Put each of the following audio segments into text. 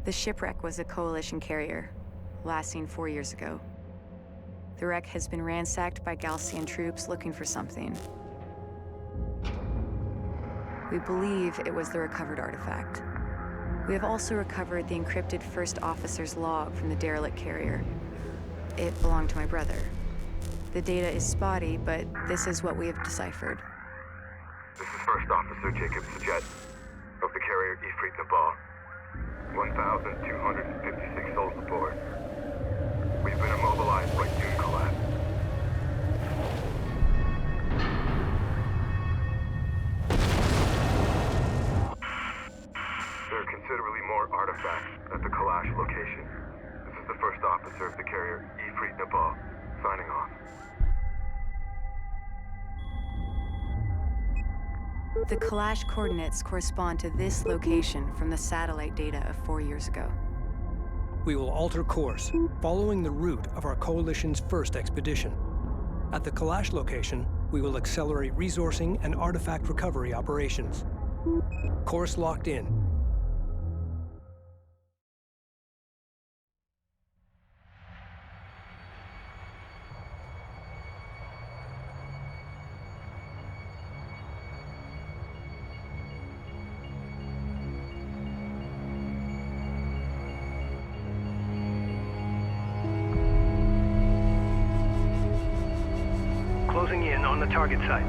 The shipwreck was a coalition carrier, last seen 4 years ago. The wreck has been ransacked by Galcian troops looking for something. We believe it was the recovered artifact. We have also recovered the encrypted first officer's log from the derelict carrier. It belonged to my brother. The data is spotty, but this is what we have deciphered. This is First Officer Jacob Sajet of the carrier Ifrit Nabal. 1,256 souls aboard. We've been immobilized by dune collapse. There are considerably more artifacts at the Kalash location. This is the First Officer of the carrier Ifrit Nabal, signing off. The Kalash coordinates correspond to this location from the satellite data of 4 years ago. We will alter course, following the route of our coalition's first expedition. At the Kalash location, we will accelerate resourcing and artifact recovery operations. Course locked in. Closing in on the target site.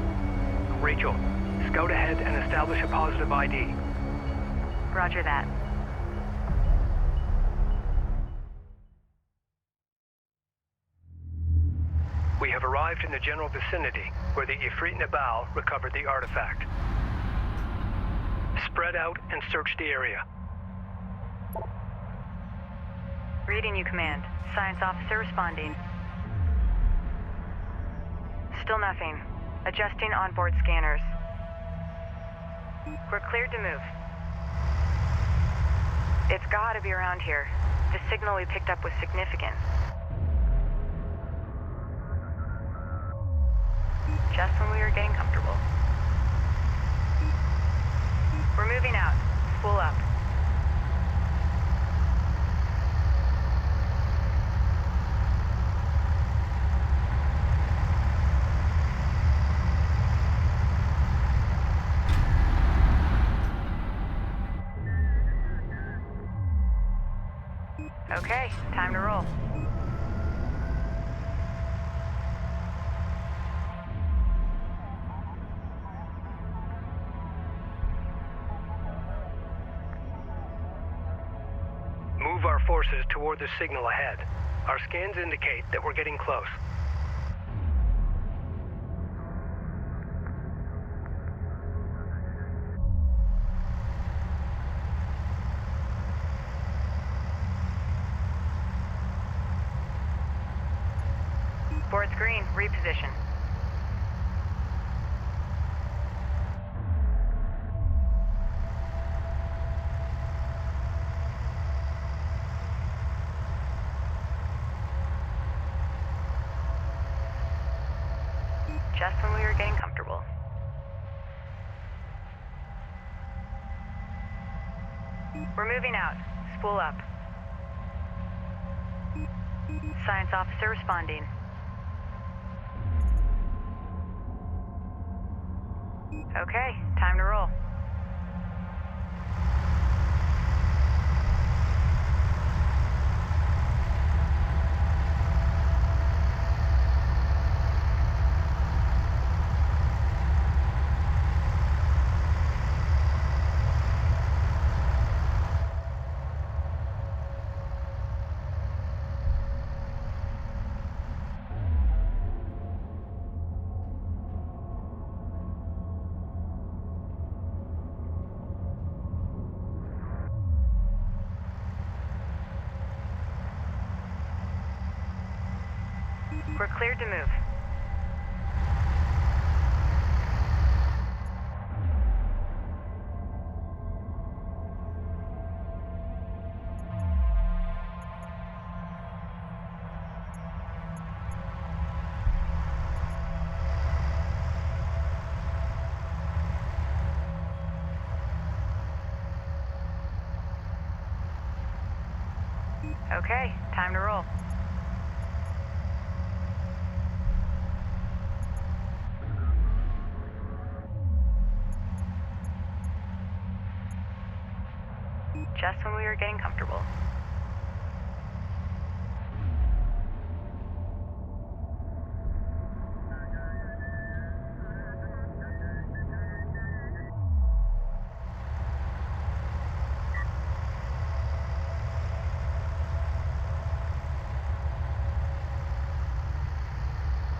Rachel, scout ahead and establish a positive ID. Roger that. We have arrived in the general vicinity where the Ifrit Nabal recovered the artifact. Spread out and search the area. Reading you, Command. Science officer responding. Still nothing. Adjusting onboard scanners. We're cleared to move. It's gotta be around here. The signal we picked up was significant. Just when we were getting comfortable. We're moving out. Spool up. Okay, time to roll. Move our forces toward the signal ahead. Our scans indicate that we're getting close. Board's green, reposition. Just when we were getting comfortable. We're moving out. Spool up. Science officer responding. Okay, time to roll. We're cleared to move. Okay, time to roll. Just when we were getting comfortable.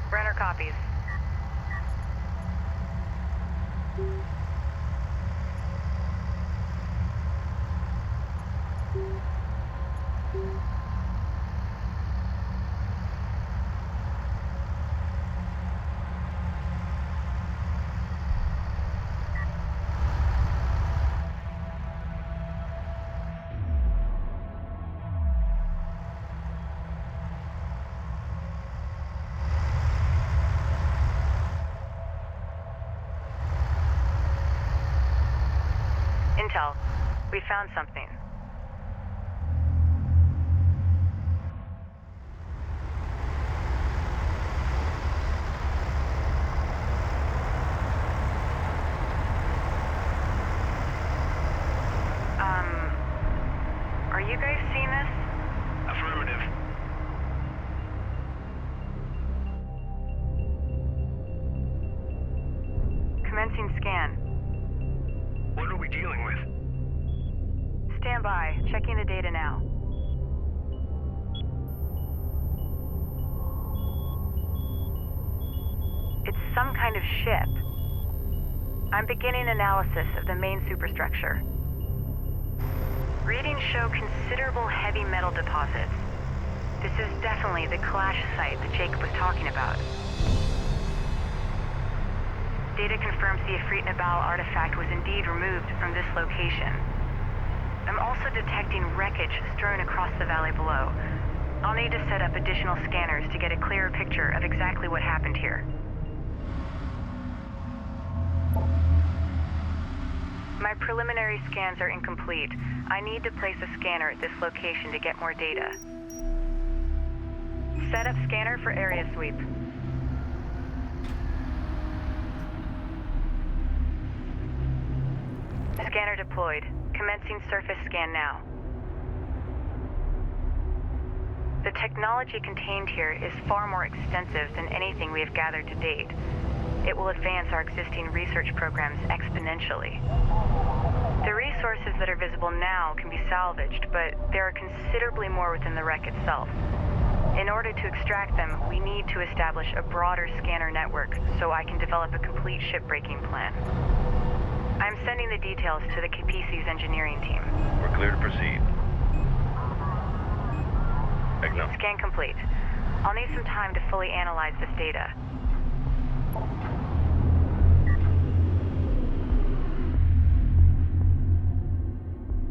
Brenner copies. Intel, we found something. Are you guys seeing this? Affirmative. Commencing scan. What are we dealing with? Stand by. Checking the data now. It's some kind of ship. I'm beginning analysis of the main superstructure. Readings show considerable heavy metal deposits. This is definitely the clash site that Jacob was talking about. Data confirms the Ifrit Nabal artifact was indeed removed from this location. I'm also detecting wreckage strewn across the valley below. I'll need to set up additional scanners to get a clearer picture of exactly what happened here. My preliminary scans are incomplete. I need to place a scanner at this location to get more data. Set up scanner for area sweep. Scanner deployed. Commencing surface scan now. The technology contained here is far more extensive than anything we have gathered to date. It will advance our existing research programs exponentially. The resources that are visible now can be salvaged, but there are considerably more within the wreck itself. In order to extract them, we need to establish a broader scanner network so I can develop a complete shipbreaking plan. I'm sending the details to the Capisi's engineering team. We're clear to proceed. Acknowledge. Scan complete. I'll need some time to fully analyze this data.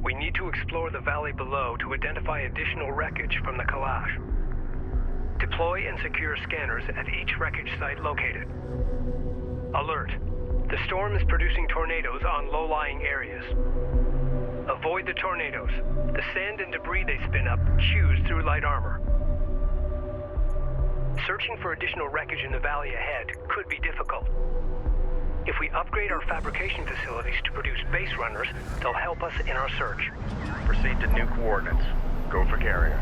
We need to explore the valley below to identify additional wreckage from the Kalash. Deploy and secure scanners at each wreckage site located. Alert. The storm is producing tornadoes on low-lying areas. Avoid the tornadoes. The sand and debris they spin up chews through light armor. Searching for additional wreckage in the valley ahead could be difficult. If we upgrade our fabrication facilities to produce base runners, they'll help us in our search. Proceed to new coordinates. Go for carrier.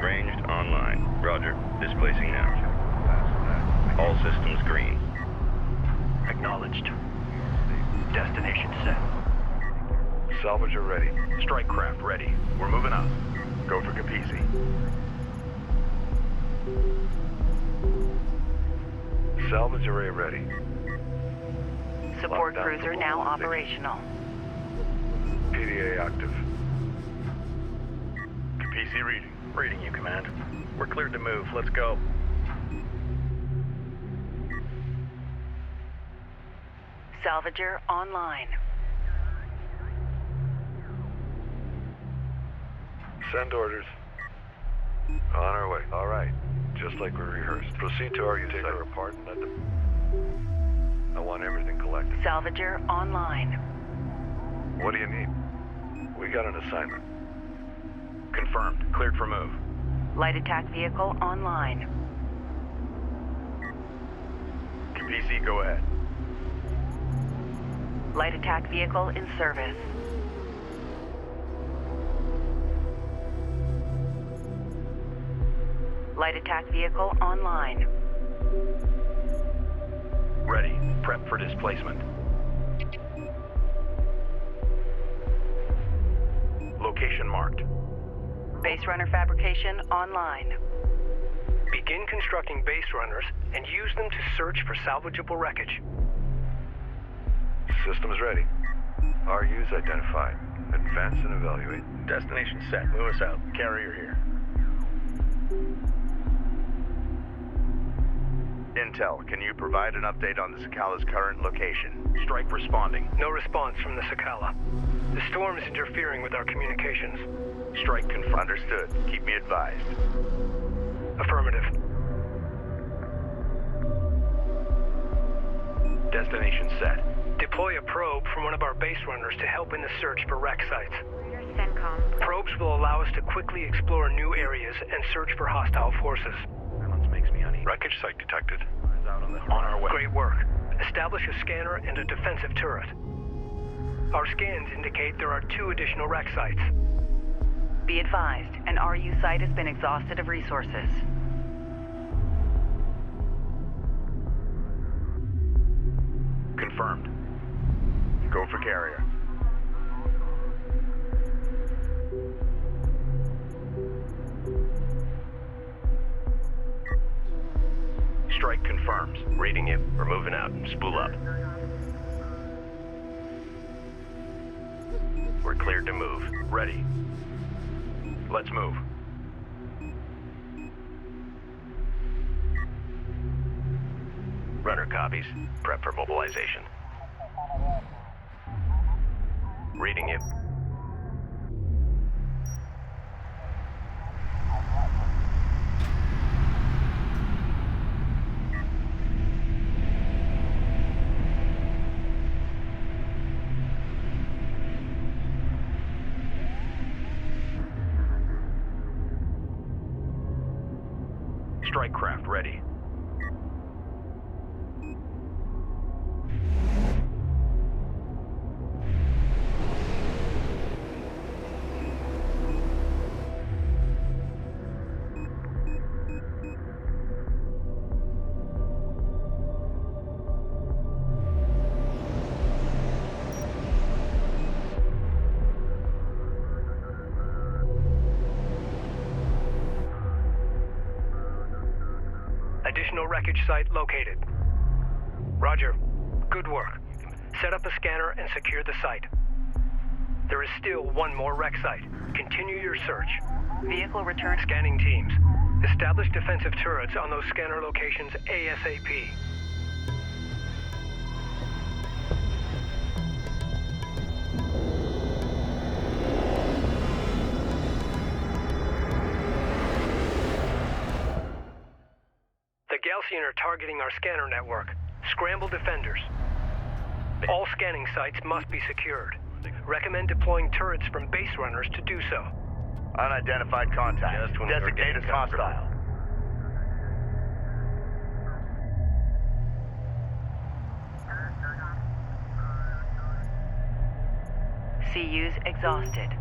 Ranged online. Roger. Displacing now. All systems green. Acknowledged. Destination set. Salvager ready. Strike craft ready. We're moving up. Go for Capisi. Salvage array ready. Support cruiser now operational. PDA active. PC reading. Reading you, Command. We're cleared to move. Let's go. Salvager online. Send orders. On our way. All right. Just like we rehearsed. Proceed to our take her apart and let them... I want everything collected. Salvager online. What do you need? We got an assignment. Confirmed. Cleared for move. Light attack vehicle online. PC, go ahead. Light attack vehicle in service. Light attack vehicle online. Ready. Prep for displacement. Location marked. Base runner fabrication online. Begin constructing base runners and use them to search for salvageable wreckage. Systems ready. RUs identified. Advance and evaluate. Destination set. Move us out. Carrier here. Intel, can you provide an update on the Sakala's current location? Strike responding. No response from the Sakala. The storm is interfering with our communications. Strike confirmed. Understood. Keep me advised. Affirmative. Destination set. Deploy a probe from one of our base runners to help in the search for wreck sites. CENTCOM. Probes will allow us to quickly explore new areas and search for hostile forces. Silence makes me uneasy. Wreckage site detected. On our way. Great work. Establish a scanner and a defensive turret. Our scans indicate there are 2 additional wreck sites. Be advised, an RU site has been exhausted of resources. Confirmed. Go for carrier. Strike confirms. Reading you. We're moving out. Spool up. We're cleared to move. Ready. Let's move. Runner copies. Prep for mobilization. Reading you. Strike craft ready. Additional wreckage site located. Roger. Good work. Set up a scanner and secure the site. There is still 1 more wreck site. Continue your search. Vehicle return. Scanning teams. Establish defensive turrets on those scanner locations ASAP. The Galcian are targeting our scanner network. Scramble defenders. All scanning sites must be secured. Recommend deploying turrets from base runners to do so. Unidentified contact. Just when we were Designate as getting hostile. CUs exhausted.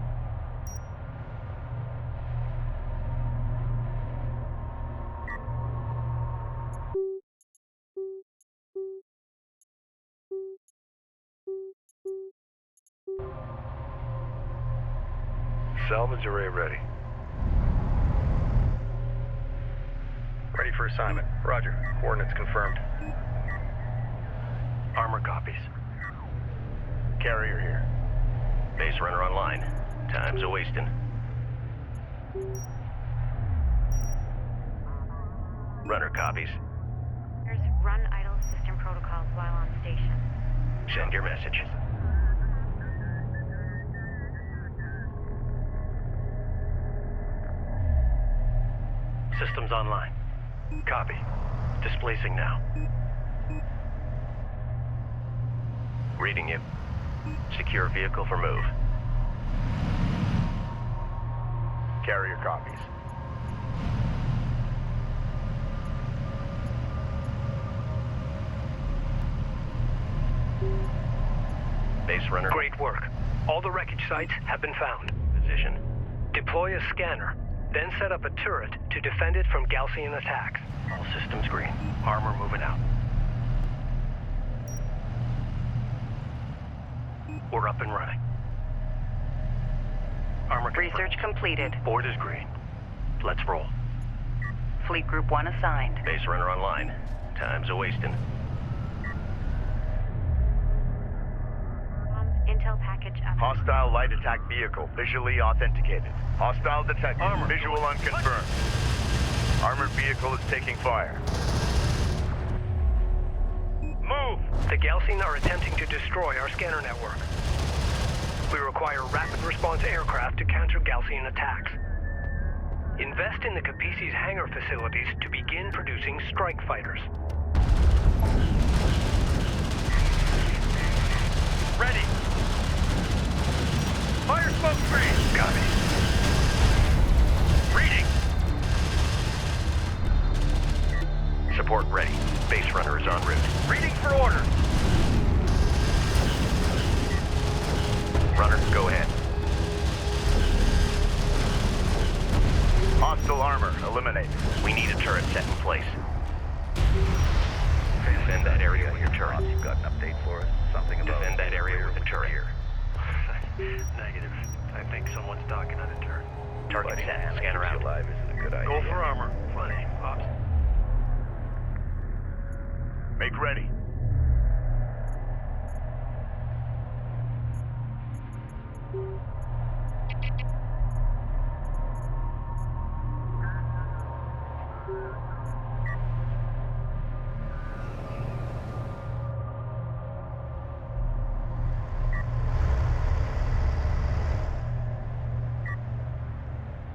Salvage array ready. Ready for assignment. Roger. Coordinates confirmed. Armor copies. Carrier here. Base runner online. Time's a-wasting. Runner copies. Run idle system protocols while on station. Send your message. Systems online. Copy. Displacing now. Reading you. Secure vehicle for move. Carrier copies. Base runner. Great work. All the wreckage sites have been found. Position. Deploy a scanner, then set up a turret to defend it from Gaussian attacks. All systems green. Armor moving out. We're up and running. Armor confirmed. Research completed. Board is green. Let's roll. Fleet Group 1 assigned. Base runner online. Time's a-wasting. Intel package up. Hostile light attack vehicle visually authenticated. Hostile detected. Armor. Visual unconfirmed. Armored vehicle is taking fire. Move! The Gaussian are attempting to destroy our scanner network. We require rapid response aircraft to counter Gaussian attacks. Invest in the Capisi's hangar facilities to begin producing strike fighters. Ready. Fire smoke screen. Copy. Reading. Support ready. Base runner is en route. Reading for order. Runner, go ahead. Hostile armor eliminated. We need a turret set in place. Defend that area with your turret. You've got an update for us? Something about... Defend that area with a turret. Negative. I think someone's docking on a turret. Target set. Scanner out. Alive isn't a good idea. Go for armor. Funny. Ops. Make ready.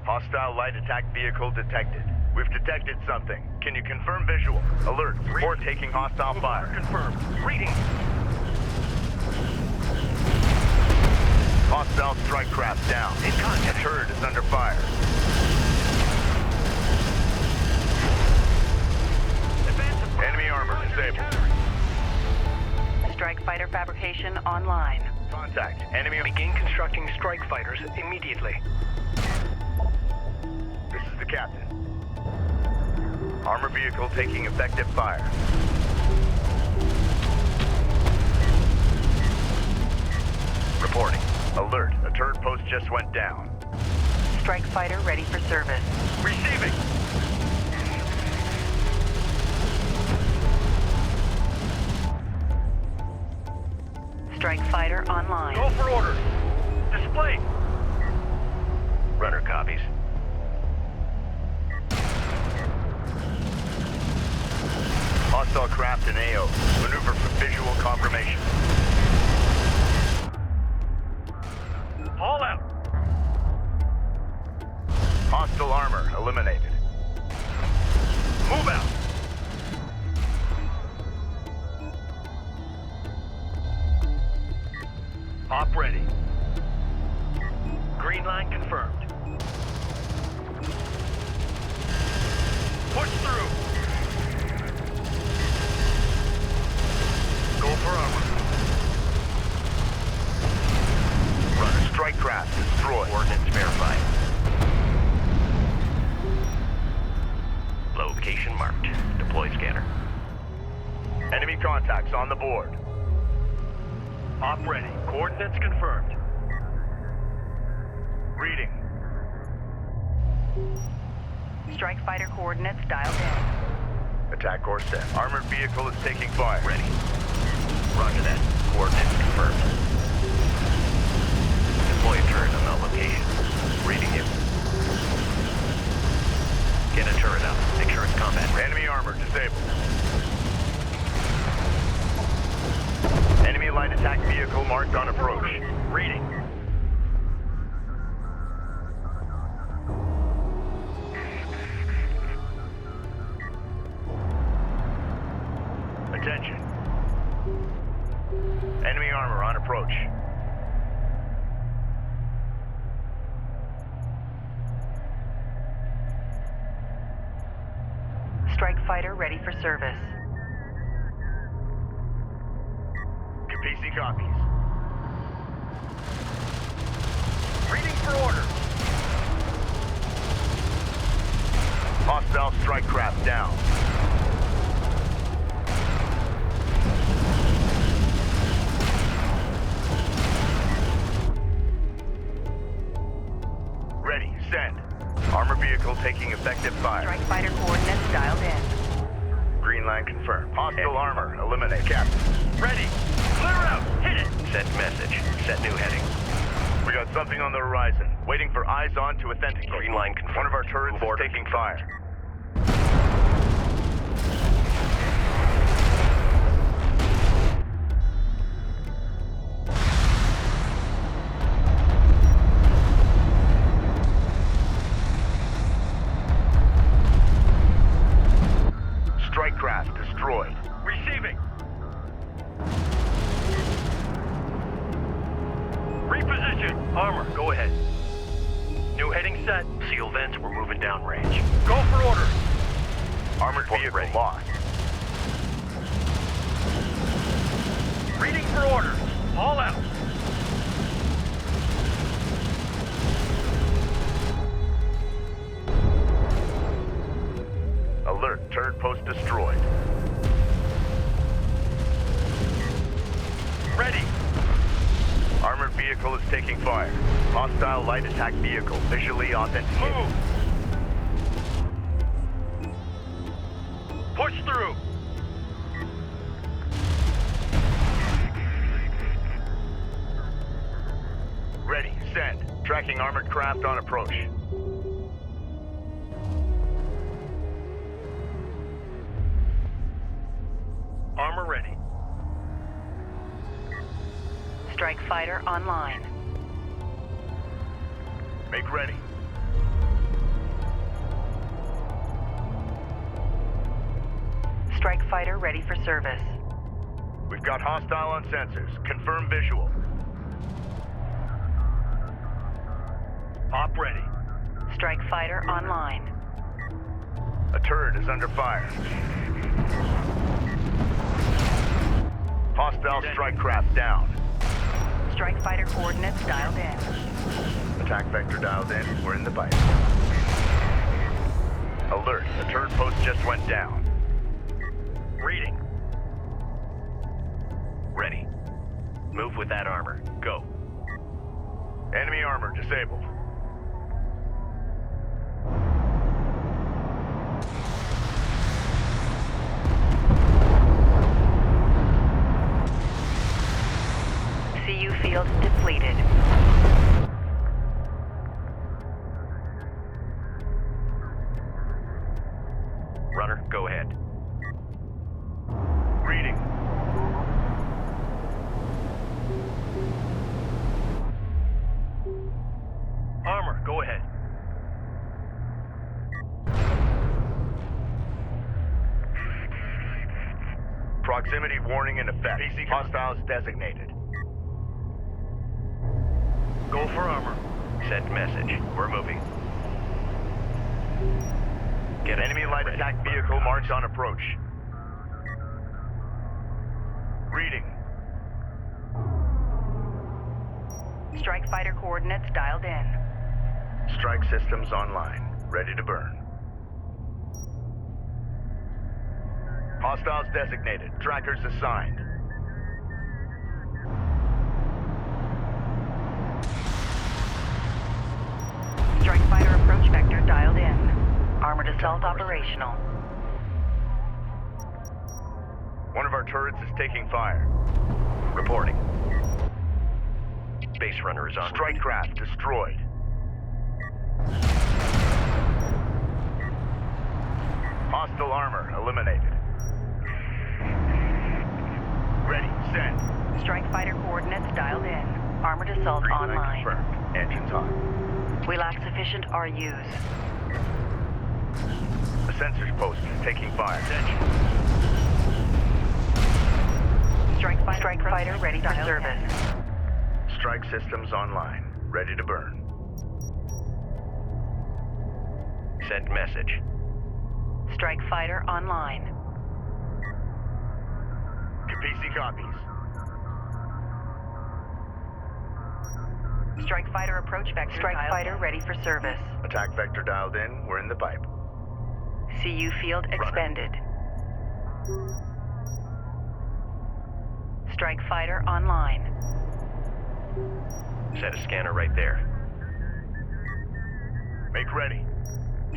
Hostile light attack vehicle detected. We've detected something. Can you confirm visual? Alert. Report taking hostile fire. Confirmed. Reading. Hostile strike craft down. In contact. The turret is under fire. Enemy armor disabled. Strike fighter fabrication online. Contact. Enemy. Begin constructing strike fighters immediately. This is the captain. Armor vehicle taking effective fire. Reporting. Alert. A turret post just went down. Strike fighter ready for service. Receiving. Strike fighter online. Go for orders. Display. Runner copies. Hostile craft in AO. Maneuver for visual confirmation. Haul out. Hostile armor eliminated. Move out. Op ready. Green line confirmed. Push through. Go for armor. Runner strike craft destroyed. Coordinates verified. Location marked. Deploy scanner. Enemy contacts on the board. Op ready. Coordinates confirmed. Reading. Strike fighter coordinates dialed in. Attack course set. Armored vehicle is taking fire. Ready. Roger that. Coordinates confirmed. Deploy a turret on that location. Reading you. Get a turret up. Make sure it's combat ready. Enemy armor disabled. Enemy light attack vehicle marked on approach. Reading. Attention. Enemy armor on approach. Strike fighter ready for service. PC copies. Reading for order. Hostile strike craft down. Ready, send. Armor vehicle taking effective fire. Strike fighter coordinates dialed in. Green line confirmed. Hostile armor, eliminate. Captain. Ready. Clear out. Hit it. Send message. Set new heading. We got something on the horizon. Waiting for eyes on to authenticate. Green line confirmed. One of our turrets Move is order taking confirmed. fire. Strike craft destroyed. Receiving. Reposition. Armor, go ahead. New heading set. Seal vents, we're moving downrange. Go for order. Armored Report vehicle ready. lost. Reading for orders. All out. Alert, turret post destroyed. Ready. Armored vehicle is taking fire. Hostile light attack vehicle visually authenticated. Move. Push through. Ready, send. Tracking armored craft on approach. Armor ready. Strike fighter online. Make ready. Strike fighter ready for service. We've got hostile on sensors. Confirm visual. Op ready. Strike fighter online. A turret is under fire. Hostile strike craft down. Strike fighter coordinates dialed in. Attack vector dialed in. We're in the fight. Alert. The turret post just went down. Reading. Ready. Move with that armor. Go. Enemy armor disabled. CU field depleted. Runner, go ahead. Reading. Armor, go ahead. Proximity warning in effect. PC hostiles designated. Go for armor. Send message. We're moving. Get us Enemy light ready. attack vehicle marks on approach. Reading. Strike fighter coordinates dialed in. Strike systems online. Ready to burn. Hostiles designated. Trackers assigned. Strike fighter approach vector dialed in. Armored assault operational. One of our turrets is taking fire. Reporting. Base runner is on. Strike craft destroyed. Hostile armor eliminated. Ready, send. Strike fighter coordinates dialed in. Armored assault Green light online. confirmed. Engines on. We lack sufficient RUs. The sensors post taking fire. Strike fighter ready for service. Strike systems online. Ready to burn. Send message. Strike fighter online. Capisi copies. Strike fighter approach vector. Strike fighter ready for service. Attack vector dialed in. We're in the pipe. CU field expended. Strike fighter online. Set a scanner right there. Make ready.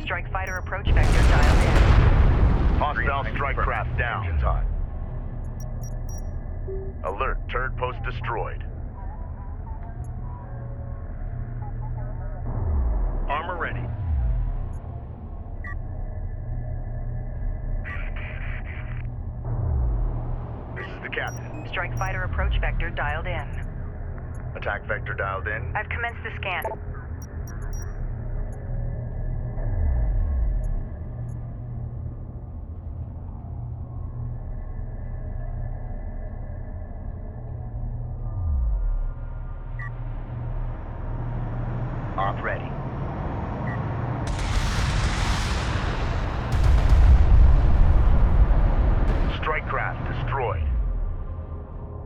Strike fighter approach vector dialed in. Hostile strike craft down. Engines hot. Alert, turret post destroyed. Armor ready. This is the captain. Strike fighter approach vector dialed in. Attack vector dialed in. I've commenced the scan. Op ready. Strike craft destroyed.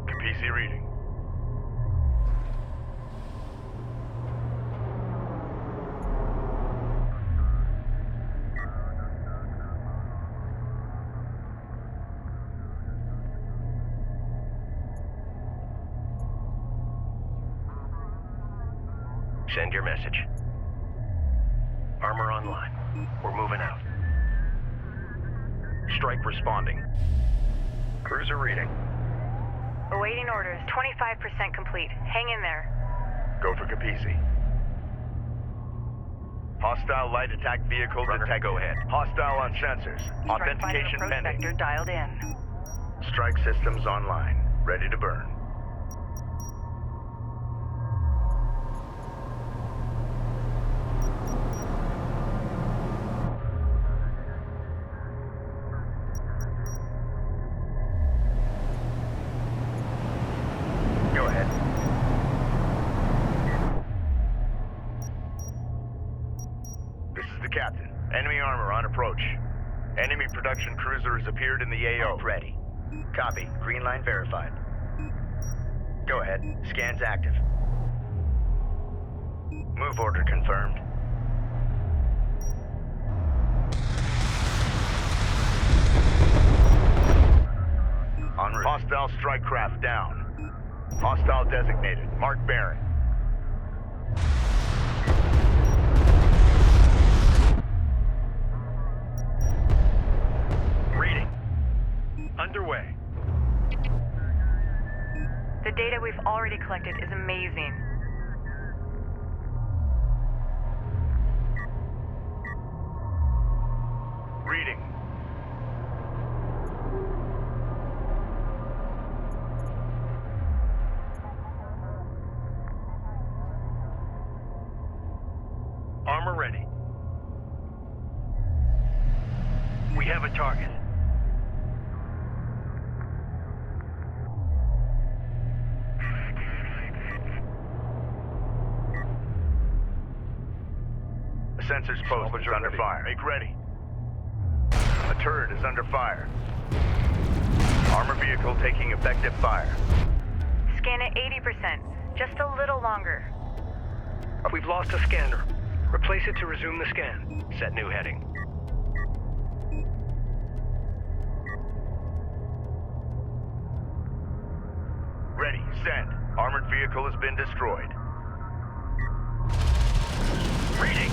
Capisi reading. Send your message. Armor online. We're moving out. Strike responding. Cruiser reading. Awaiting orders. 25% complete. Hang in there. Go for Capisi. Hostile light attack vehicle Runner, detected. go ahead. Hostile on sensors. Strike fighter Authentication approach pending. vector dialed in. Strike systems online. Ready to burn. Go ahead. This is the captain. Enemy armor on approach. Enemy production cruiser has appeared in the AO. Ready. Copy. Green line verified. Go ahead. Scans active. Move order confirmed. En route. Hostile strike craft down. Hostile designated. Mark Baron. Reading. Underway. The data we've already collected is amazing. Reading. Armor ready. We have a target. The sensors post is under fire. Make ready. A turret is under fire. Armor vehicle taking effective fire. Scan at 80%. Just a little longer. We've lost a scanner. Replace it to resume the scan. Set new heading. Ready. Send. Armored vehicle has been destroyed. Reading.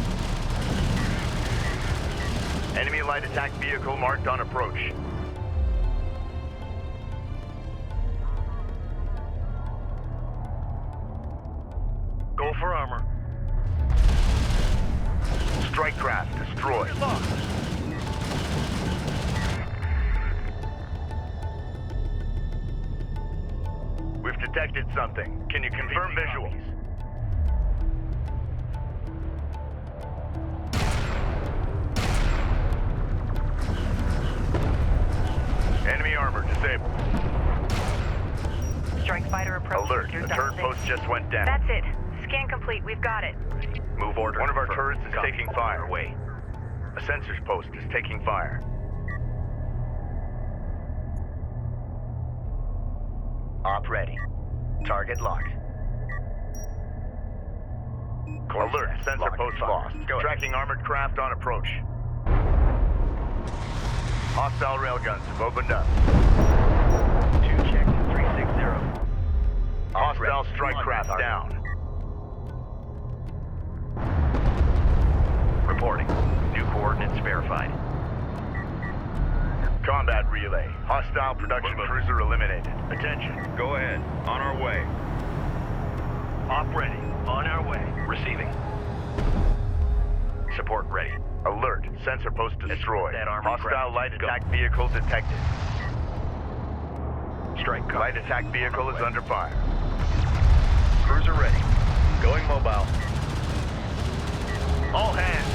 Enemy light attack vehicle marked on approach. for armor. Strike craft destroyed. We've detected something. Can you confirm visuals? Enemy armor disabled. Strike fighter approaching Alert, through the dial turret 6. post just went down. That's it. Scan complete. We've got it. Move order. One of our confirmed. turrets is Copy. taking fire. Away. A sensors post is taking fire. Op ready. Target locked. Alert, sensor post lost. Tracking armored craft on approach. Hostile railguns have opened up. 2 check 360. Hostile strike craft down. Reporting. New coordinates verified. Combat relay. Hostile production cruiser eliminated. Attention. Go ahead. On our way. Op ready. On our way. Receiving. Support ready. Alert, sensor post destroyed. That armored Hostile craft. light Go. attack vehicle detected. Strike copy. Light attack vehicle is under fire. Cruiser ready. Going mobile. All hands.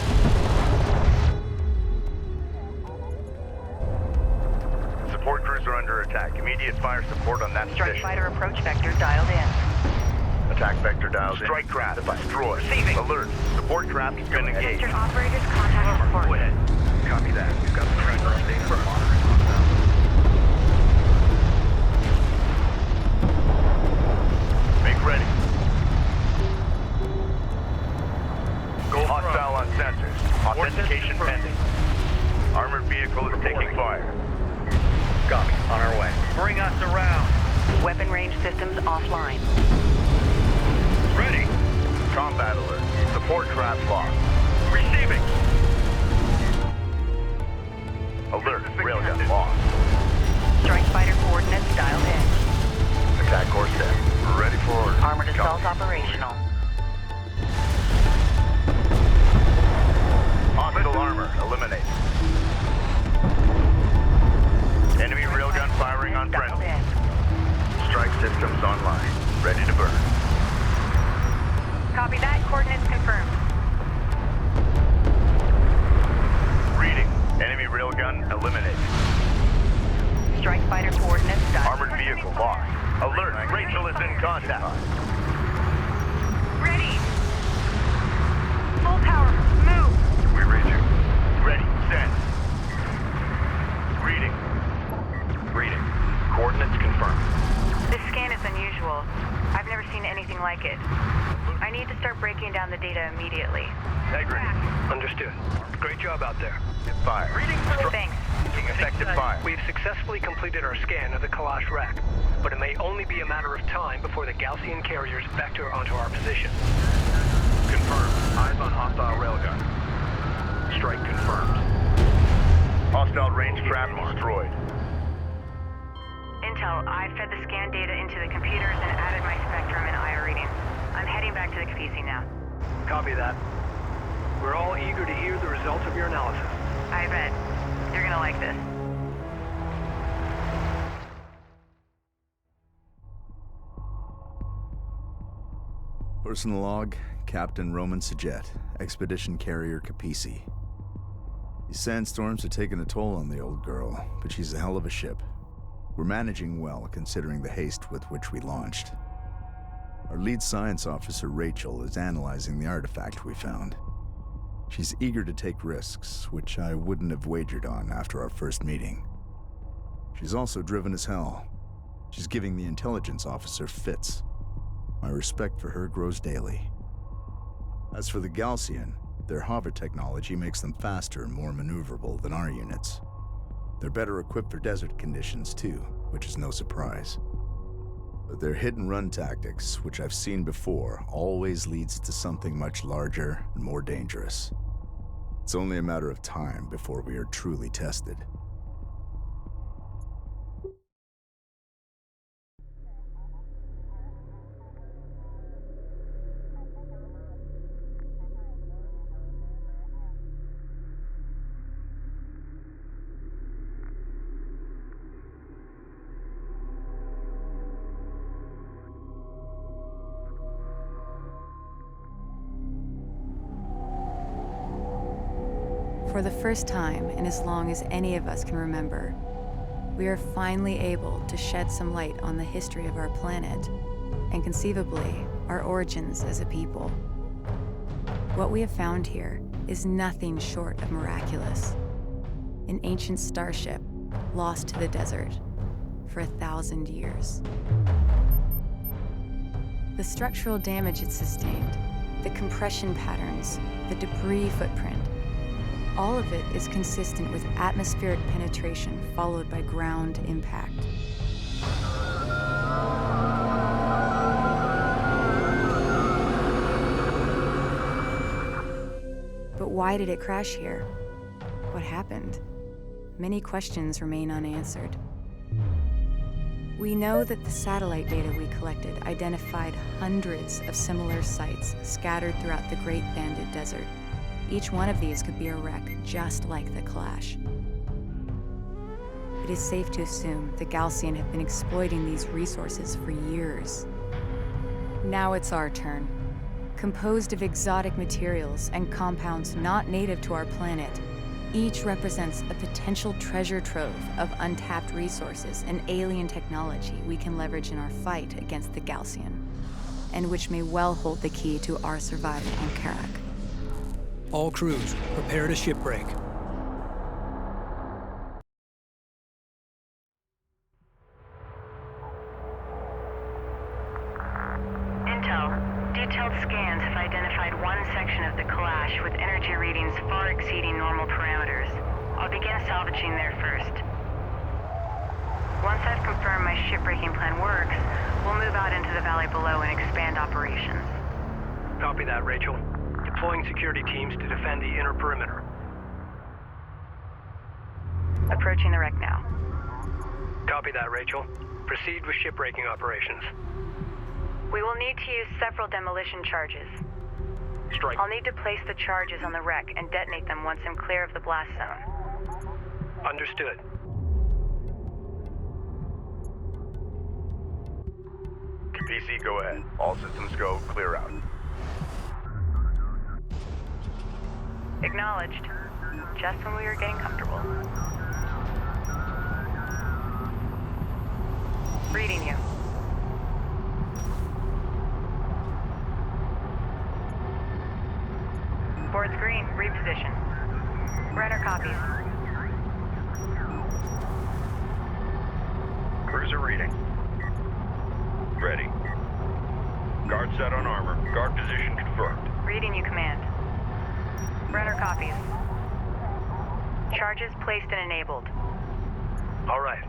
Support cruiser under attack. Immediate fire support on that Strike position. fighter approach vector dialed in. Attack vector dialed in. Strike craft destroyed. Receiving. Alert. Support craft has been engaged. Sector operators contact support. Go ahead. Copy that. We've got the cruiser update for monitoring. Make ready. Hostile on sensors. Authentication pending. Armored vehicle is taking fire. Copy. On our way. Bring us around. Weapon range systems offline. Ready. Combat alert. Support craft lost. Receiving. Alert. Railgun lost. Strike fighter coordinates dialed in. Attack course set. We're ready for order. Armored assault operational. Hostile armor eliminated. Enemy railgun firing on Dialed friendly. in. Strike systems online. Ready to burn. Copy that. Coordinates confirmed. Reading. Enemy railgun eliminated. Strike fighter coordinates dialed Armored vehicle lost. Alert. Rachel is in contact. Ready. Full power. Move. We read you. Ready. Send. Reading. Reading. Coordinates confirmed. This scan is unusual. I've never seen anything like it. I need to start breaking down the data immediately. Integrity. Understood. Great job out there. Get fire. Reading. Thanks. Taking effective fire. We've successfully completed our scan of the Kalash wreck, but it may only be a matter of time before the Gaussian carriers vector onto our position. Confirmed. Eyes on hostile railgun. Strike confirmed. Hostile range craft destroyed. Intel, I fed the scan data into the computers and added my spectrum and IR readings. I'm heading back to the PC now. Copy that. We're all eager to hear the results of your analysis. I bet. You're gonna like this. Personal log, Captain Roman Sajet, Expedition Carrier Capisi. These sandstorms have taken a toll on the old girl, but she's a hell of a ship. We're managing well, considering the haste with which we launched. Our lead science officer, Rachel, is analyzing the artifact we found. She's eager to take risks, which I wouldn't have wagered on after our first meeting. She's also driven as hell. She's giving the intelligence officer fits. My respect for her grows daily. As for the Gaussian, their hover technology makes them faster and more maneuverable than our units. They're better equipped for desert conditions too, which is no surprise. But their hit-and-run tactics, which I've seen before, always leads to something much larger and more dangerous. It's only a matter of time before we are truly tested. For the first time in as long as any of us can remember, we are finally able to shed some light on the history of our planet and conceivably our origins as a people. What we have found here is nothing short of miraculous. An ancient starship lost to the desert for 1,000 years. The structural damage it sustained, the compression patterns, the debris footprint, all of it is consistent with atmospheric penetration followed by ground impact. But why did it crash here? What happened? Many questions remain unanswered. We know that the satellite data we collected identified hundreds of similar sites scattered throughout the Great Banded Desert. Each one of these could be a wreck just like the Clash. It is safe to assume the Galcian have been exploiting these resources for years. Now it's our turn. Composed of exotic materials and compounds not native to our planet, each represents a potential treasure trove of untapped resources and alien technology we can leverage in our fight against the Galcian, and which may well hold the key to our survival on Kharak. All crews, prepare to shipbreak. Intel. Detailed scans have identified one section of the Clash with energy readings far exceeding normal parameters. I'll begin salvaging there first. Once I've confirmed my shipbreaking plan works, we'll move out into the valley below and expand operations. Copy that, Rachel. Deploying security teams to defend the inner perimeter. Approaching the wreck now. Copy that, Rachel. Proceed with shipbreaking operations. We will need to use several demolition charges. Strike. I'll need to place the charges on the wreck and detonate them once I'm clear of the blast zone. Understood. PC, go ahead. All systems go. Clear out. Acknowledged. Just when we were getting comfortable. Reading you. Board's green. Reposition. Radar copies. Cruiser reading. Ready. Guard set on armor. Guard position confirmed. Reading you, Command. Radar copies. Charges placed and enabled. All right.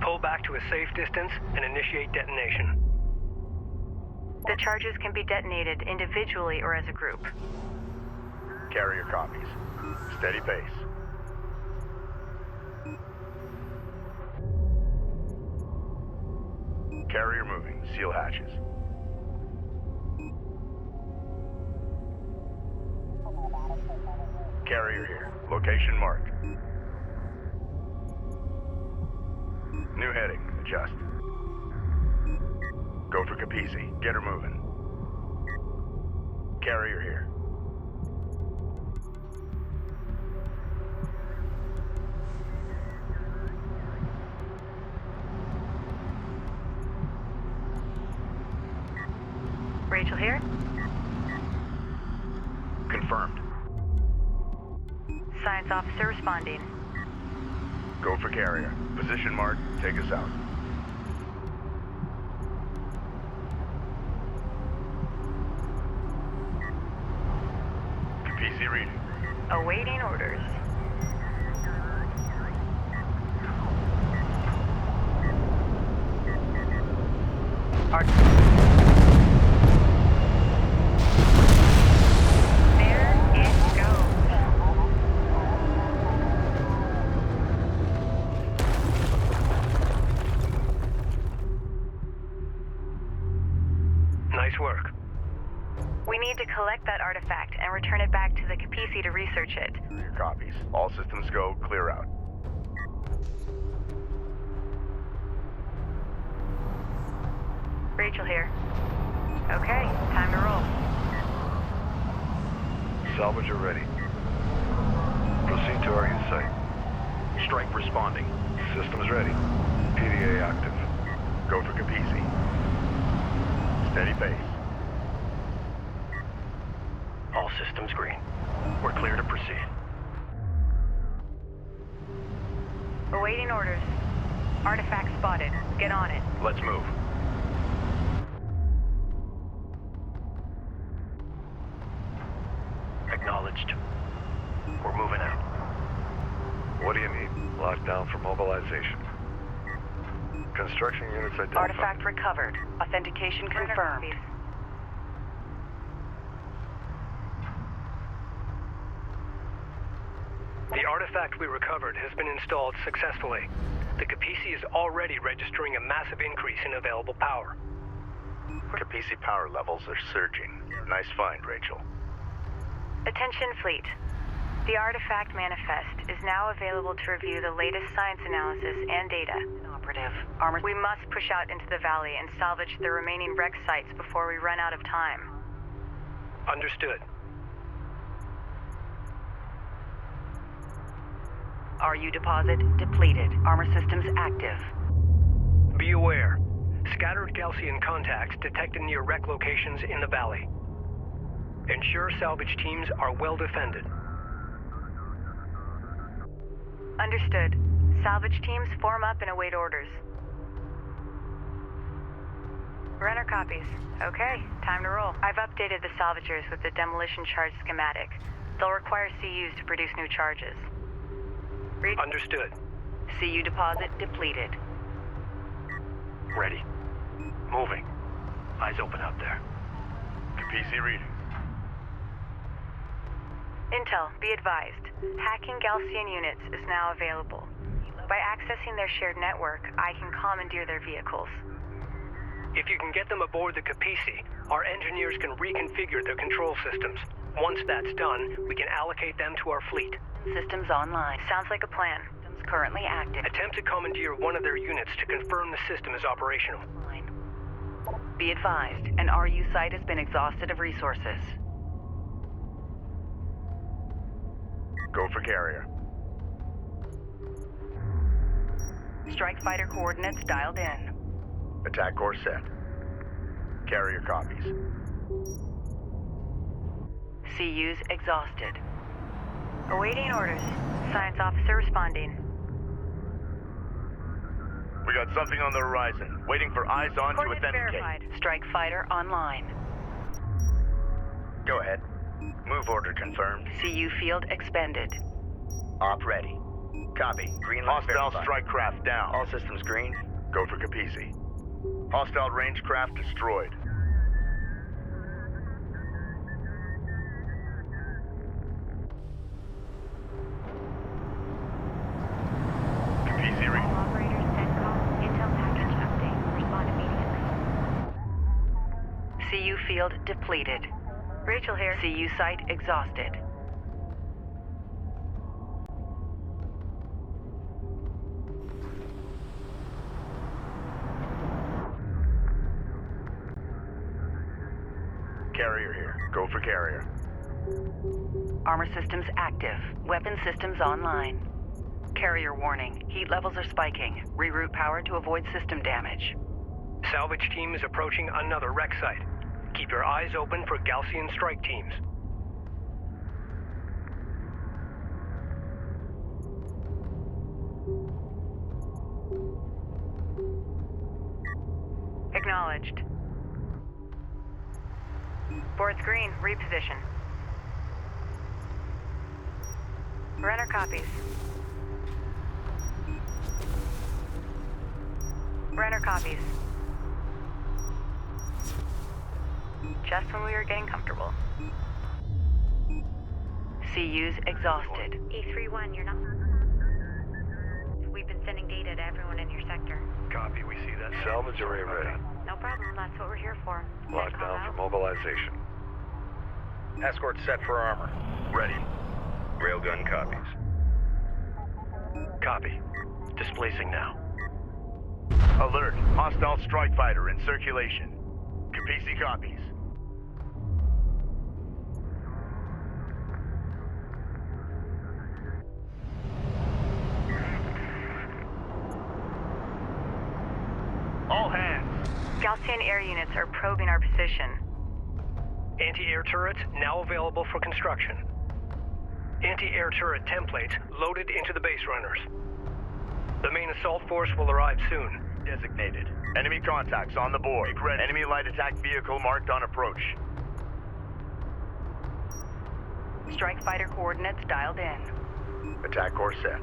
Pull back to a safe distance and initiate detonation. The charges can be detonated individually or as a group. Carrier copies. Steady pace. Carrier moving. Seal hatches. Carrier here. Location marked. New heading. Adjust. Go for Capisi. Get her moving. Carrier here. Rachel here. Confirmed. Science officer responding. Go for carrier. Position marked. Take us out. PC reading. Awaiting orders. There it goes. Nice work. We need to collect that artifact and return it back to the Capisi to research it. Carrier copies. All systems go. Clear out. Rachel here. Okay, time to roll. Salvager ready. Proceed to RU site. Strike responding. Systems ready. PDA active. Go for Capisi. Steady pace. All systems green. We're clear to proceed. Awaiting orders. Artifact spotted. Get on it. Let's move. Acknowledged. We're moving out. What do you need? Lockdown for mobilization. Construction units identified. Artifact recovered. Authentication confirmed. The artifact we recovered has been installed successfully. The Capisi is already registering a massive increase in available power. Capisi power levels are surging. Nice find, Rachel. Attention, fleet. The artifact manifest is now available to review the latest science analysis and data. Operative. Armor. We must push out into the valley and salvage the remaining wreck sites before we run out of time. Understood. RU deposit depleted. Armor systems active. Be aware. Scattered Gaussian contacts detected near wreck locations in the valley. Ensure salvage teams are well defended. Understood. Salvage teams form up and await orders. Runner copies. Okay, time to roll. I've updated the salvagers with the demolition charge schematic. They'll require CUs to produce new charges. Understood. CU deposit depleted. Ready. Moving. Eyes open out there. Capisi reading. Intel, be advised. Hacking Gaussian units is now available. By accessing their shared network, I can commandeer their vehicles. If you can get them aboard the Capisi, our engineers can reconfigure their control systems. Once that's done, we can allocate them to our fleet. Systems online. Sounds like a plan. Systems currently active. Attempt to commandeer one of their units to confirm the system is operational. Be advised, an RU site has been exhausted of resources. Go for carrier. Strike fighter coordinates dialed in. Attack course set. Carrier copies. CUs exhausted. Awaiting orders. Science officer responding. We got something on the horizon. Waiting for eyes on to Coordinates authenticate. verified. Strike fighter online. Go ahead. Move order confirmed. CU field expended. Op ready. Copy. Green light hostile verified. Strike craft down. All systems green. Go for Capisi. Hostile range craft destroyed. Capisi read. Operators, CENTCOM, Intel package update. Respond immediately. CU field depleted. Rachel here. CU site exhausted. Carrier here. Go for carrier. Armor systems active. Weapon systems online. Carrier warning. Heat levels are spiking. Reroute power to avoid system damage. Salvage team is approaching another wreck site. Keep your eyes open for Gaussian strike teams. Acknowledged. Board's green. Reposition. Runner copies. Runner copies. Just when we were getting comfortable. CUs exhausted. E31, you're not... We've been sending data to everyone in your sector. Copy, we see that. Salvage array ready. No problem, that's what we're here for. Lockdown for mobilization. Escort set for armor. Ready. Railgun copies. Copy. Displacing now. Alert. Hostile strike fighter in circulation. Capisi copies. Gaussian air units are probing our position. Anti-air turrets now available for construction. Anti-air turret templates loaded into the base runners. The main assault force will arrive soon. Designated. Enemy contacts on the board. Enemy light attack vehicle marked on approach. Strike fighter coordinates dialed in. Attack course set.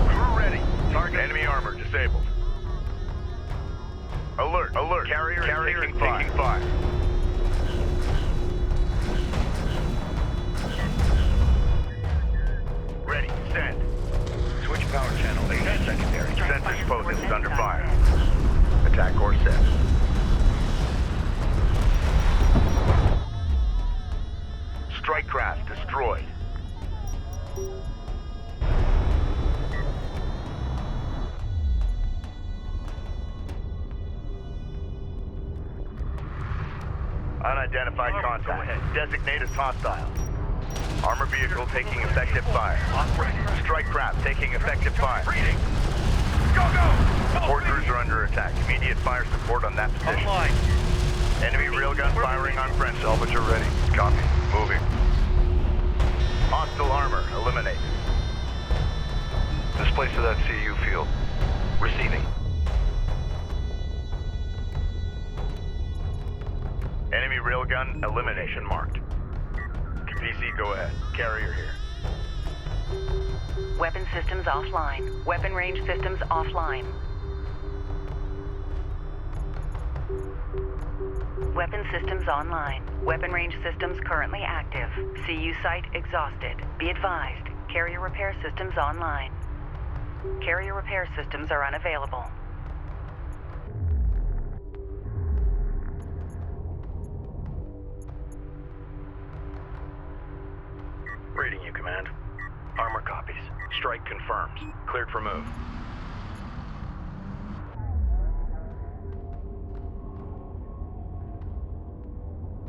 Crew ready. Target enemy armor disabled. Alert, alert. Carrier taking fire. Ready, send. Switch power channel, 8 secondary. Sensors posted under fire. Attack course set. Strike craft destroyed. Unidentified contact. Designate as hostile. Armor vehicle taking effective fire. Strike craft taking effective fire. Go, go! Support cruiser under attack. Immediate fire support on that position. Online. Enemy railgun firing on friend. Salvager ready. Copy. Moving. Hostile armor eliminated. Displace to that CU field. Receiving. Enemy railgun elimination marked. PC, go ahead. Carrier here. Weapon systems offline. Weapon range systems offline. Weapon systems online. Weapon range systems currently active. CU site exhausted. Be advised, carrier repair systems online. Carrier repair systems are unavailable. Reading you, Command. Armor copies. Strike confirms. Cleared for move.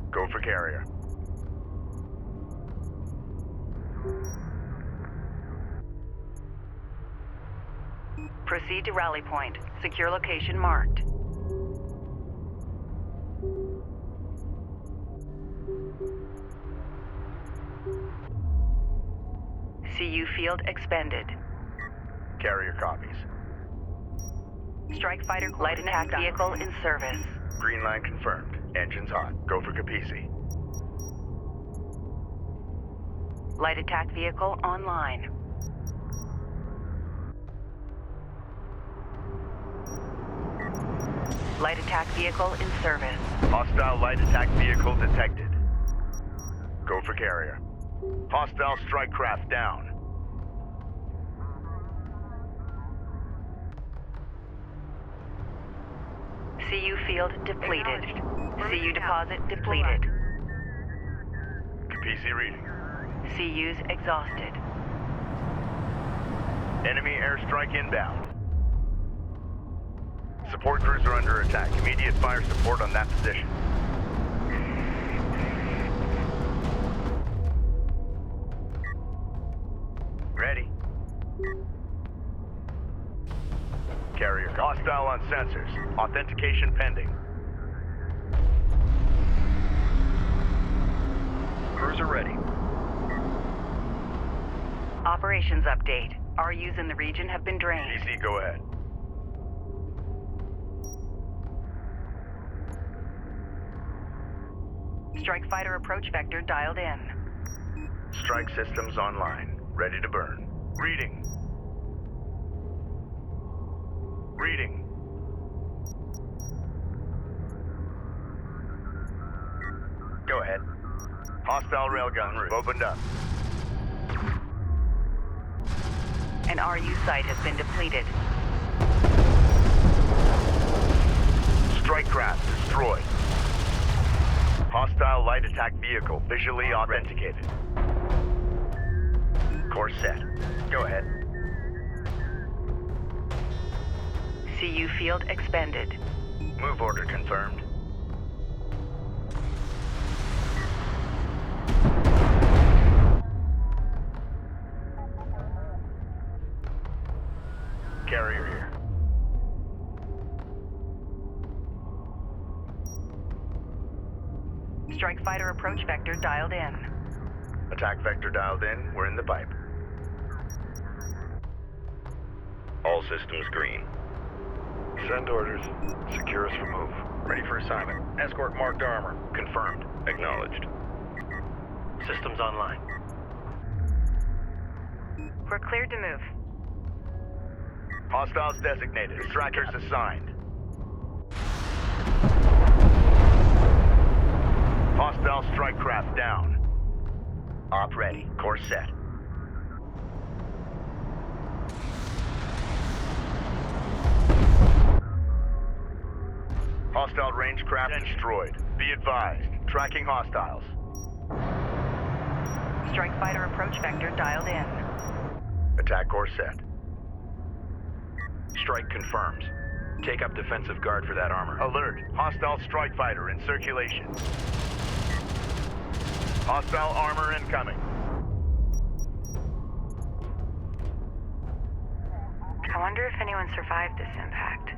Go for carrier. Proceed to rally point. Secure location marked. CU field expended. Carrier copies. Strike fighter light attack vehicle in service. Green line confirmed. Engines hot. Go for Capisi. Light attack vehicle online. Light attack vehicle in service. Hostile light attack vehicle detected. Go for carrier. Hostile strike craft down. CU field depleted. CU deposit depleted. Capisi reading. CU's exhausted. Enemy airstrike inbound. Support cruiser under attack. Immediate fire support on that position. Ready. Carrier hostile on sensors. Authentication pending. Cruiser ready. Operations update. RUs in the region have been drained. DC, go ahead. Strike fighter approach vector dialed in. Strike systems online. Ready to burn. Reading. Reading. Go ahead. Hostile railgun route opened up. An RU site has been depleted. Strike craft destroyed. Hostile light attack vehicle visually authenticated. Course set. Go ahead. CU field expended. Move order confirmed. carrier here. Strike fighter approach vector dialed in. Attack vector dialed in. We're in the pipe. All systems green. Send orders. Secure us for move. Ready for assignment. Escort marked armor. Confirmed. Acknowledged. Systems online. We're cleared to move. Hostiles designated. Strikers assigned. Hostile strike craft down. Op ready. Course set. Hostile range craft destroyed. Be advised. Tracking hostiles. Strike fighter approach vector dialed in. Attack course set. Strike confirms. Take up defensive guard for that armor. Alert. Hostile strike fighter in circulation. Hostile armor incoming. I wonder if anyone survived this impact.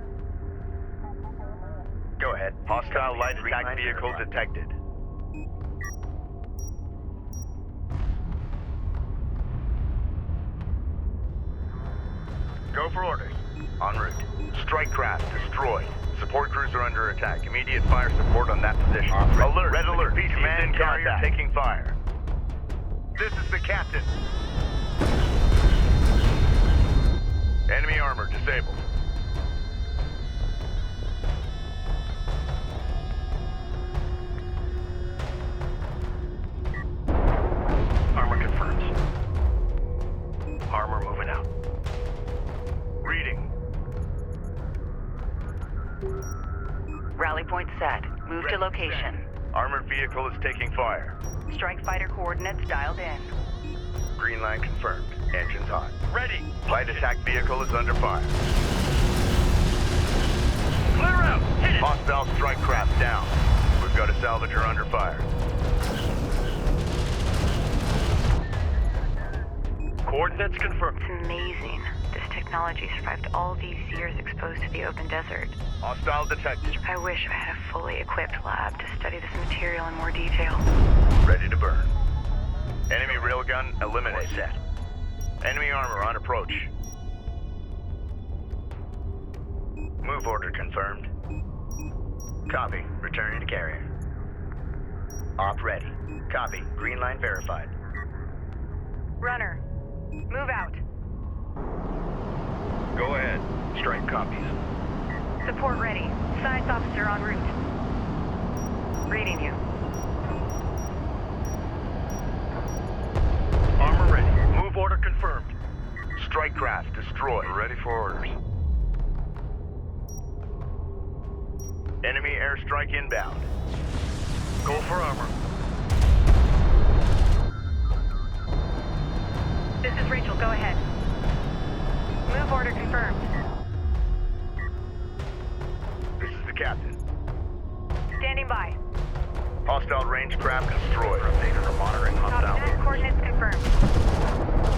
Go ahead. Hostile light attack vehicle detected. Go for orders. En route. Strike craft destroyed. Support crews are under attack. Immediate fire support on that position. Alert. Red alert. Command carrier taking fire. This is the captain. Enemy armor disabled. Armor confirms. Armor moving out. Reading. Rally point set. Move to location. Armored vehicle is taking fire. Strike fighter coordinates dialed in. Green line confirmed. Engines hot. Ready. Light attack vehicle is under fire. Clear out! Hit it! Hostile strike craft down. We've got a salvager under fire. Coordinates confirmed. It's amazing. This technology survived all these years exposed to the open desert. Hostile detected. I wish I had a fully equipped lab to study this material in more detail. Ready to burn. Enemy railgun eliminated. Set. Enemy armor on approach. Move order confirmed. Copy. Returning to carrier. Op ready. Copy. Green line verified. Runner, move out. Go ahead. Strike copies. Support ready. Science officer en route. Reading you. Armor ready. Move order confirmed. Strike craft destroyed. Ready for orders. Enemy airstrike inbound. Go for armor. This is Rachel, go ahead. Move order confirmed. This is the captain. Standing by. Hostile range craft destroyed. Updated or monitoring Copy hostile. that. Coordinates confirmed.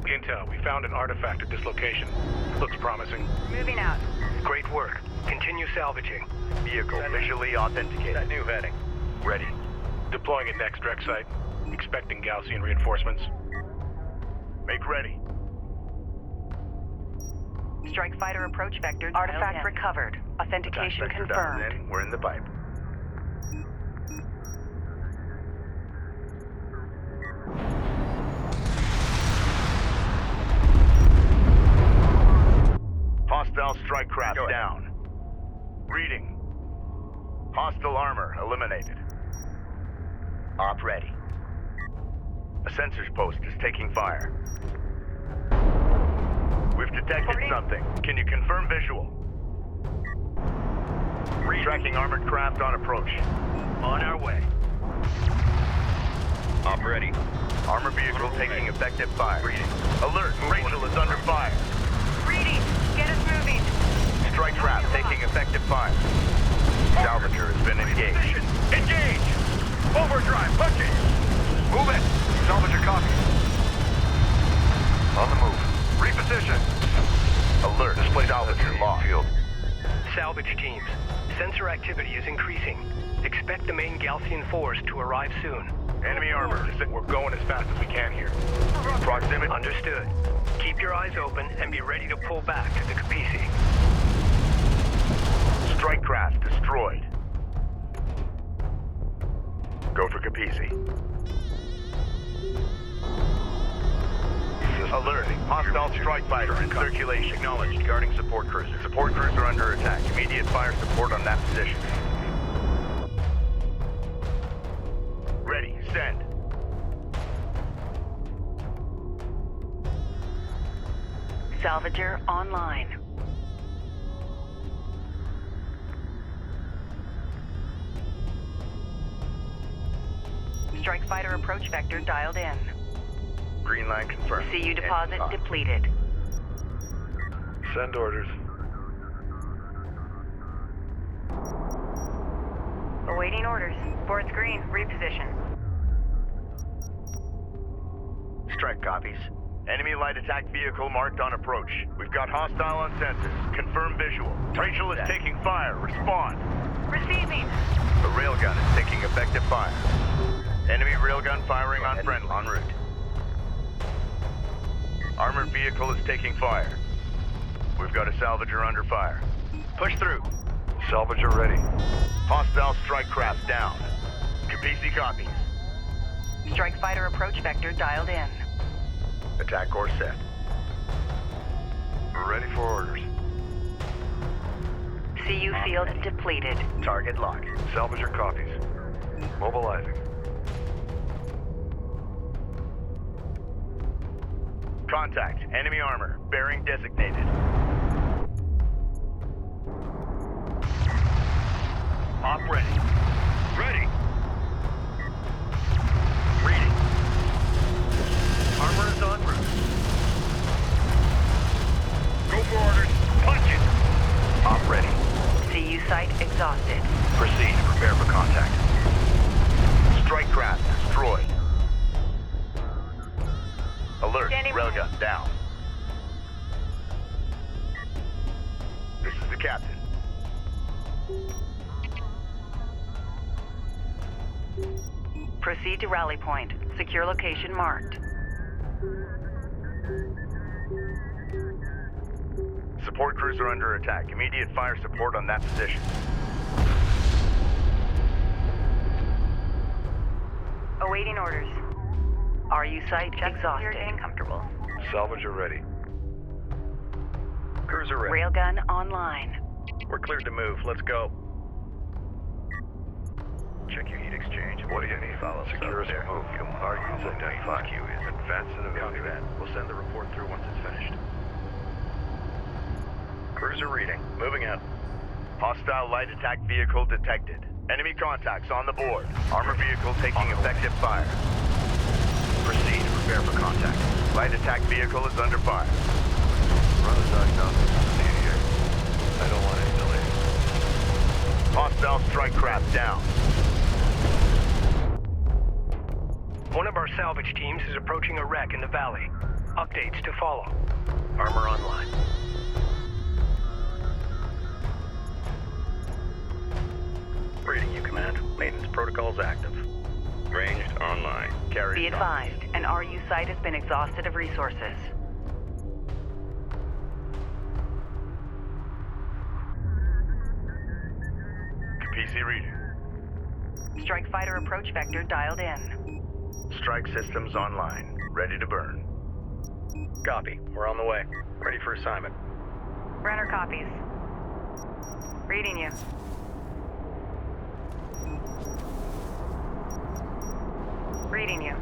Intel, we found an artifact at this location. Looks promising. Moving out. Great work. Continue salvaging. Vehicle visually authenticated. That new heading. Ready. Deploying at next wreck site. Expecting Gaussian reinforcements. Make ready. Strike fighter approach vector. Artifact recovered. Authentication Attack vector dialed confirmed. in. We're in the pipe. Hostile strike craft down. Reading. Hostile armor eliminated. Op ready. A sensors post is taking fire. We've detected something. Can you confirm visual? Tracking armored craft on approach. On our way. Op ready. Armor vehicle taking effective fire. Reading. Alert! Rachel is under fire. Reading. Get us moving. Strike craft taking effective fire. Salvager has been engaged. Engage! Overdrive, punch it! Move Reposition. Alert. Display salvager lost. Field. Salvage teams, sensor activity is increasing. Expect the main Galcian force to arrive soon. Enemy armor. We're going as fast as we can here. Proximity. Understood. Keep your eyes open and be ready to pull back to the Capisi. Strike craft destroyed. Go for Capisi. Alert. Hostile strike fighter in circulation. Acknowledged. Guarding support cruiser. Support cruiser under attack. Immediate fire support on that position. Ready. Send. Salvager online. Strike fighter approach vector dialed in. Green line confirmed. CU deposit Engine depleted. Send orders. Awaiting orders. Board's green. Reposition. Strike copies. Enemy light attack vehicle marked on approach. We've got hostile on sensors. Confirm visual. Rachel is taking fire. Respond. Receiving. The railgun is taking effective fire. Enemy railgun firing on friendly. En route. Armored vehicle is taking fire. We've got a salvager under fire. Push through. Salvager ready. Hostile strike craft down. Capisi copies. Strike fighter approach vector dialed in. Attack course set. We're ready for orders. CU field depleted. Target locked. Salvager copies. Mobilizing. Contact. Enemy armor. Bearing designated. Op ready. Ready. Reading. Armor is en route. Go for orders. Punch it. Op ready. CU site exhausted. Proceed. Prepare for contact. Strike craft destroyed. Alert. Railgun down. This is the captain. Proceed to rally point. Secure location marked. Support cruiser under attack. Immediate fire support on that position. Awaiting orders. RU site exhausted. Getting comfortable. Salvager ready. Cruiser ready. Railgun online. We're cleared to move. Let's go. Check your heat exchange. What do you need? Follow Secure us there. and move. Argues identified. Q is Advance and Copy evacuate. that. We'll send the report through once it's finished. Cruiser reading. Moving out. Hostile light attack vehicle detected. Enemy contacts on the board. Armor vehicle taking effective fire. Proceed. Prepare for contact. Light attack vehicle is under fire. Run a diagnostic on the 88. I don't want any delays. Hostile strike craft down. One of our salvage teams is approaching a wreck in the valley. Updates to follow. Armor online. Reading you, Command. Maintenance protocols active. Ranged online. Carrier. Be advised, an RU site has been exhausted of resources. PC reading. Strike fighter approach vector dialed in. Strike systems online. Ready to burn. Copy. We're on the way. Ready for assignment. Runner copies. Reading you. Reading you.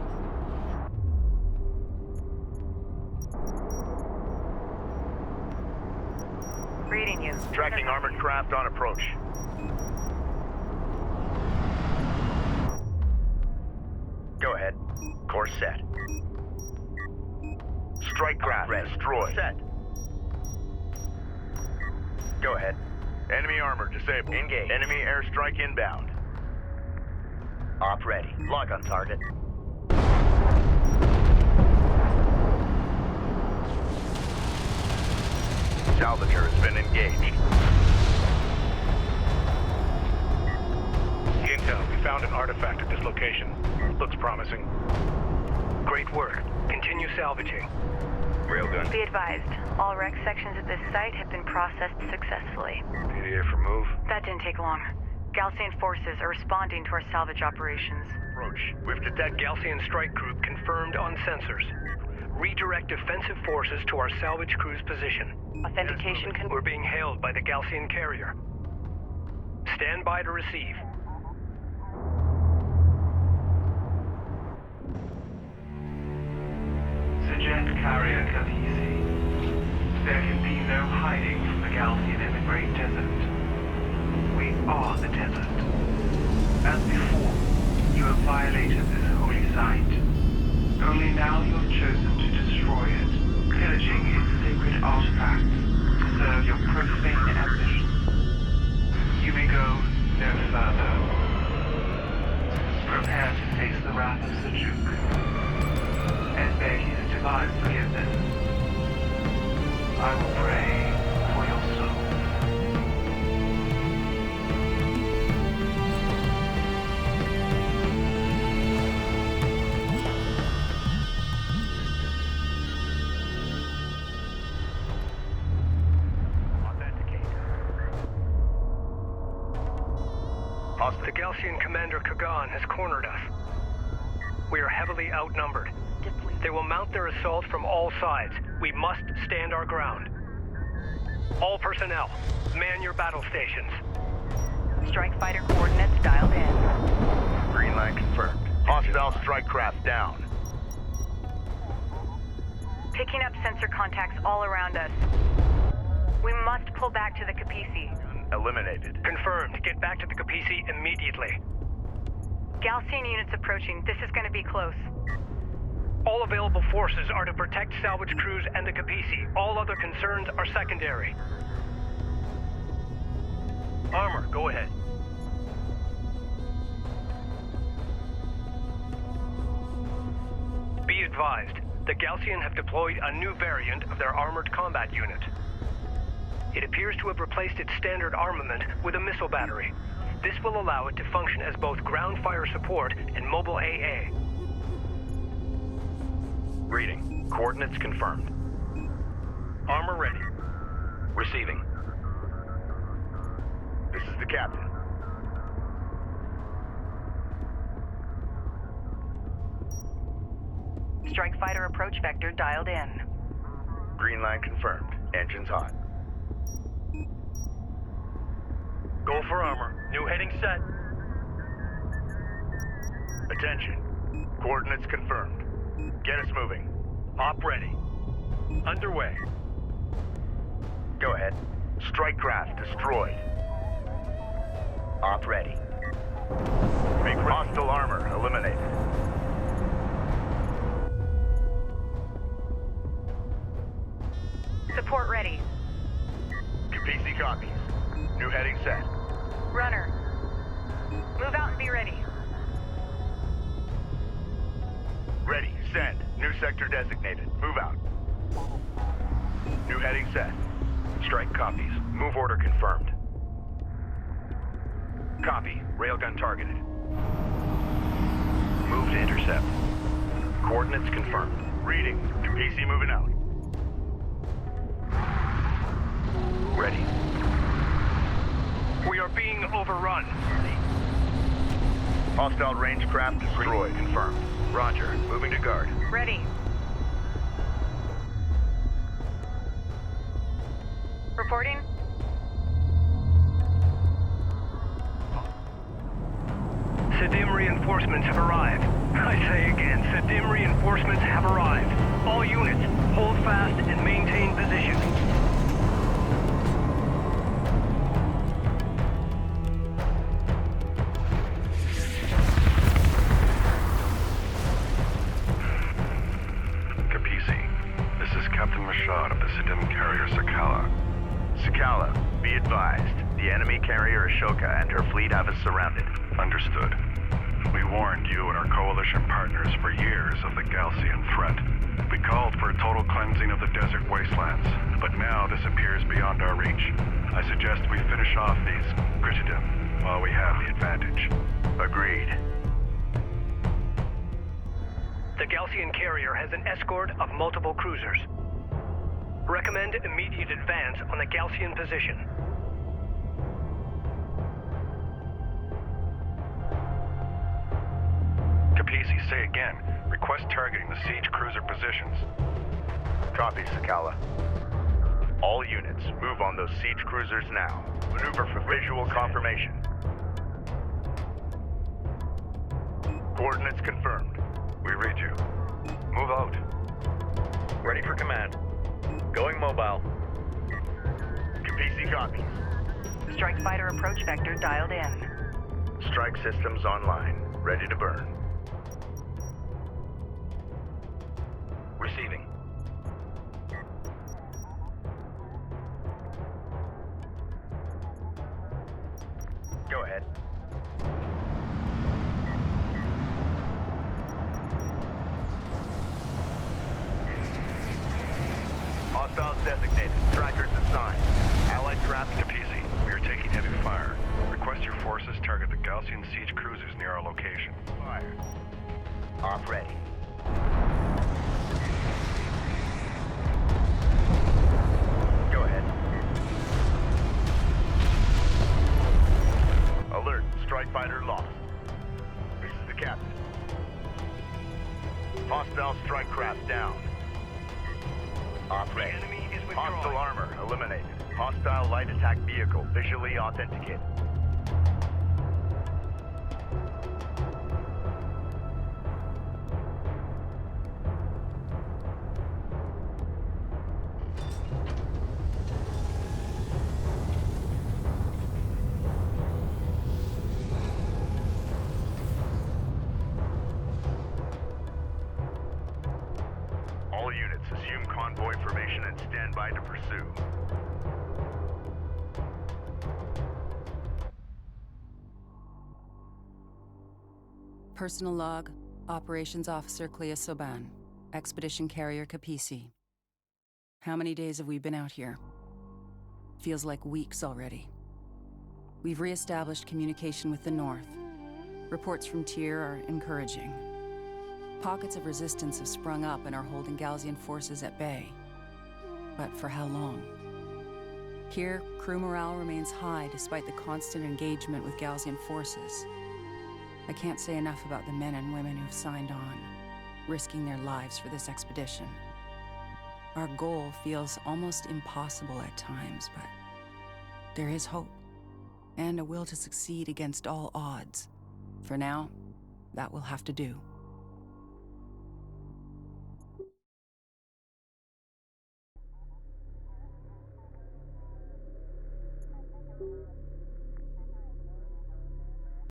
Reading you. Tracking armored craft on approach. Go ahead. Course set. Strike craft destroyed. Set. Go ahead. Enemy armor disabled. Engage. Enemy airstrike inbound. Op ready. Lock on target. salvager has been engaged. Intel, we found an artifact at this location. Looks promising. Great work. Continue salvaging. Railgun. Be advised, all wreck sections at this site have been processed successfully. PDA for move. That didn't take long. Galcian forces are responding to our salvage operations. Approach. We've detected Galcian strike group confirmed on sensors. Redirect defensive forces to our salvage crew's position. Authentication We're being hailed by the Galcian carrier. Stand by to receive. Suggest carrier Khaleesi. There can be no hiding from the Galcian in the Great Desert. We are the desert. As before, you have violated this holy site. Only now you have chosen to destroy it, pillaging its sacred artifacts to serve your profane ambitions. You may go no further. Prepare to face the wrath of Sejuk and beg his divine forgiveness. I will pray for your soul. The Galcian commander Kagan has cornered us. We are heavily outnumbered. They will mount their assault from all sides. We must stand our ground. All personnel, man your battle stations. Strike fighter coordinates dialed in. green line confirmed. Hostile strike craft down. Picking up sensor contacts all around us. We must pull back to the Kapisi. Eliminated. Confirmed. Get back to the Kapisi immediately. Galcian units approaching. This is going to be close. All available forces are to protect salvage crews and the Kapisi. All other concerns are secondary. Armor, go ahead. Be advised, the Galcian have deployed a new variant of their armored combat unit. It appears to have replaced its standard armament with a missile battery. This will allow it to function as both ground fire support and mobile AA. Reading. Coordinates confirmed. Armor ready. Receiving. This is the captain. Strike fighter approach vector dialed in. Green line confirmed. Engines hot. Go for armor. New heading set. Attention. Coordinates confirmed. Get us moving. Op ready. Underway. Go ahead. Strike craft destroyed. Op ready. Make hostile armor eliminated. Support ready. Kapisi copies. New heading set. Runner. Move out and be ready. Ready. Send. New sector designated. Move out. New heading set. Strike copies. Move order confirmed. Copy. Railgun targeted. Move to intercept. Coordinates confirmed. Reading. Kapisi moving out. Ready. We are being overrun. Hostile range craft destroyed. Confirmed. Roger. Moving to guard. Ready. Reporting. Sadim reinforcements have arrived. I say again, Sadim reinforcements have arrived. All units, hold fast and maintain position. Kapisi, this is Captain Mashad of the Sadim carrier Sakala. Sakala, be advised. The enemy carrier Ashoka and her fleet have us surrounded. Understood. We warned you and our coalition partners for years of the Galcian threat. We called for a total cleansing of the desert wastelands, but now this appears beyond our reach. I suggest we finish off these Critidum while we have the advantage. Agreed. The Galcian carrier has an escort of multiple cruisers. Recommend immediate advance on the Galcian position. Capisi, say again. Request targeting the siege cruiser positions. Copy, Sakala. All units, move on those siege cruisers now. Maneuver for visual confirmation. Coordinates confirmed. We read you. Move out. Ready for command. Going mobile. Capisi copies. Strike fighter approach vector dialed in. Strike systems online. Ready to burn. Receiving. Go ahead. Hostiles designated. Trackers assigned. Allied craft. Capisi, we are taking heavy fire. Request your forces target the Galcian siege cruisers near our location. Fire. Off ready. Go ahead. Alert. Strike fighter lost. This is the captain. Hostile strike craft down. Off ready. Enemy is Hostile withdrawing. armor eliminated. Hostile light attack vehicle visually authenticated. All units assume convoy formation and stand by to pursue. Personal log, Operations Officer Clea Soban, Expedition Carrier Capisi. How many days have we been out here? Feels like weeks already. We've re-established communication with the North. Reports from Tyr are encouraging. Pockets of resistance have sprung up and are holding Galcian forces at bay. But for how long? Here, crew morale remains high despite the constant engagement with Galcian forces. I can't say enough about the men and women who've signed on, risking their lives for this expedition. Our goal feels almost impossible at times, but there is hope, and a will to succeed against all odds. For now, that will have to do.